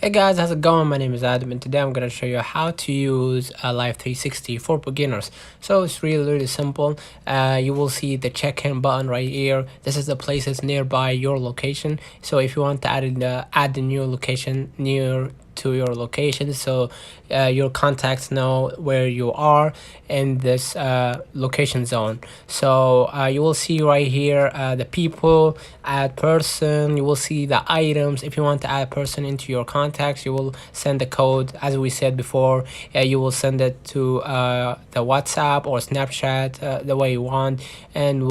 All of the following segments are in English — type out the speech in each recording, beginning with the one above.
Hey guys, how's it going? My name is Adam and today I'm going to show you how to use Life360 for beginners. So it's really simple. You will see the check-in button right here. This is the places nearby your location. So if you want to add the new location near to your location, so your contacts know where you are in this location zone. So you will see right here the people, add person. You will see the items. If you want to add person into your contacts, you will send the code as we said before. You will send it to the WhatsApp or Snapchat, the way you want, and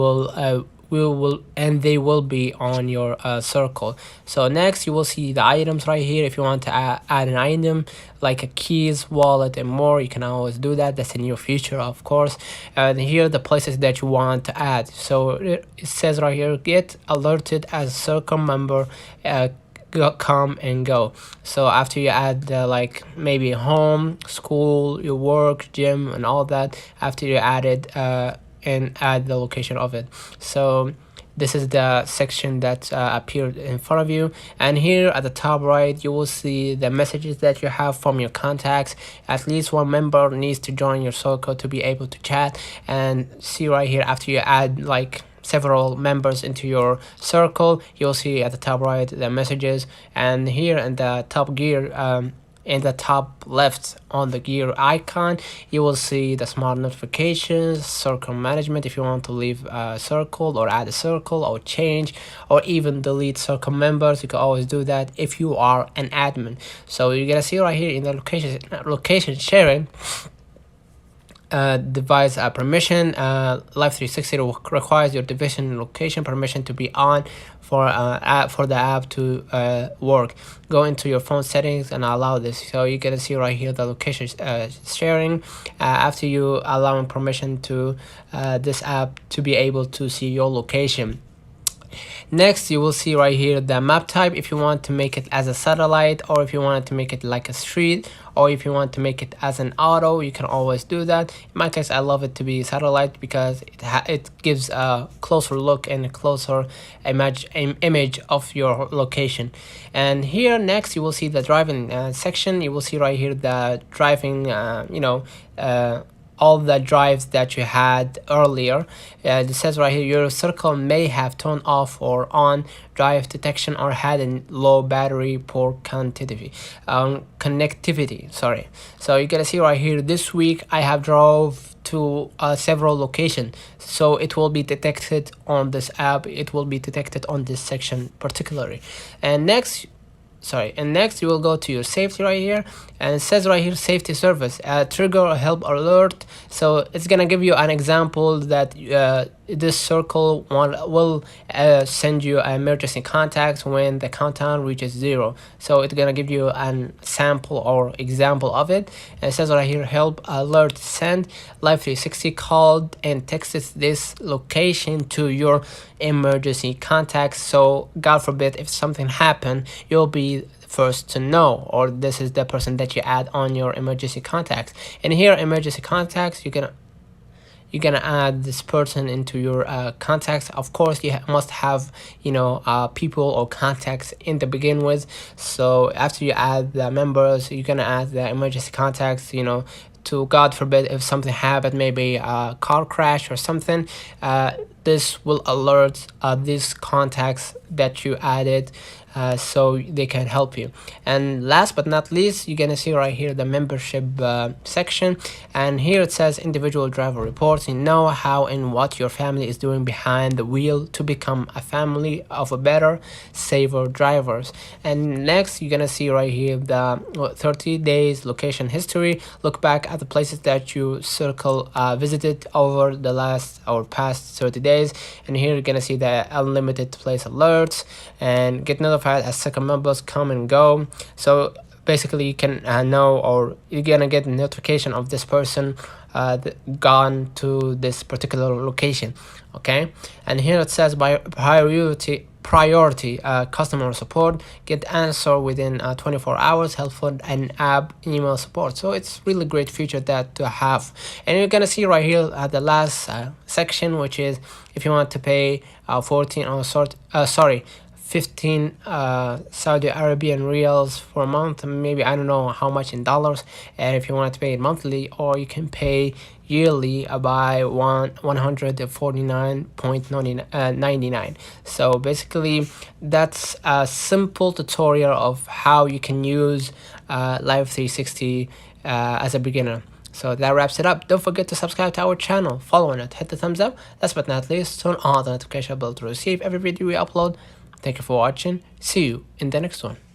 they will be on your circle. So next you will see the items right here. If you want to add an item like a keys, wallet, and more, you can always do that. That's a new feature, of course. And here are the places that you want to add. So it says right here, get alerted as circle member, come and go. So after you add like maybe home, school, your work, gym, and all that, after you and add the location of it. So this is the section that appeared in front of you, and here at the top right you will see the messages that you have from your contacts. At least one member needs to join your circle to be able to chat. And see right here, after you add like several members into your circle, you'll see at the top right the messages, and here in the top gear, in the top left on the gear icon, you will see the smart notifications, circle management. If you want to leave a circle or add a circle or change or even delete circle members, you can always do that if you are an admin. So you're gonna see right here in the location sharing, device permission. Life360 requires your device and location permission to be on for the app to work. Go into your phone settings and allow this. So you're gonna see right here the location sharing. After you allowing permission to this app to be able to see your location. Next, you will see right here the map type. If you want to make it as a satellite, or if you want to make it like a street, or if you want to make it as an auto, you can always do that. In my case, I love it to be satellite because it gives a closer look and a closer image of your location. And here next, you will see the driving section. You will see right here the driving, all the drives that you had earlier. It says right here, your circle may have turned off or on drive detection or had a low battery poor connectivity. Sorry. So you gotta see right here, this week I have drove to several locations, so it will be detected on this app. It will be detected on this section particularly. And next you will go to your safety right here, and it says right here safety service, trigger a help alert. So it's gonna give you an example that this circle will send you an emergency contact when the countdown reaches 0. So it's gonna give you an sample or example of it. And it says right here, help alert send. Life360 called and texted this location to your emergency contacts. So God forbid if something happened, you'll be first to know, or this is the person that you add on your emergency contacts. And here emergency contacts, you're gonna add this person into your contacts. Of course you must have people or contacts in the begin with. So after you add the members, you're gonna add the emergency contacts, to God forbid if something happened, maybe a car crash or something. This will alert these contacts that you added, so they can help you. And last but not least, you're gonna see right here the membership section, and here it says individual driver reports. You know how and what your family is doing behind the wheel to become a family of a better, safer drivers. And next you're gonna see right here the 30 days location history. Look back at the places that you visited over the last or past 30 days, and here you're gonna see the unlimited place alerts and get notified as second members come and go. So basically you can know, or you're gonna get a notification of this person gone to this particular location. Okay, and here it says by priority customer support, get answer within 24 hours, helpful and app email support. So it's really great feature that to have. And you're gonna see right here at the last section, which is if you want to pay 14 or 15 Saudi Arabian reals for a month. Maybe I don't know how much in dollars. And if you want to pay it monthly, or you can pay yearly by 149.99. So basically, that's a simple tutorial of how you can use Life360 as a beginner. So that wraps it up. Don't forget to subscribe to our channel, follow it, hit the thumbs up. Last but not least, turn on the notification bell to receive every video we upload. Thank you for watching. See you in the next one.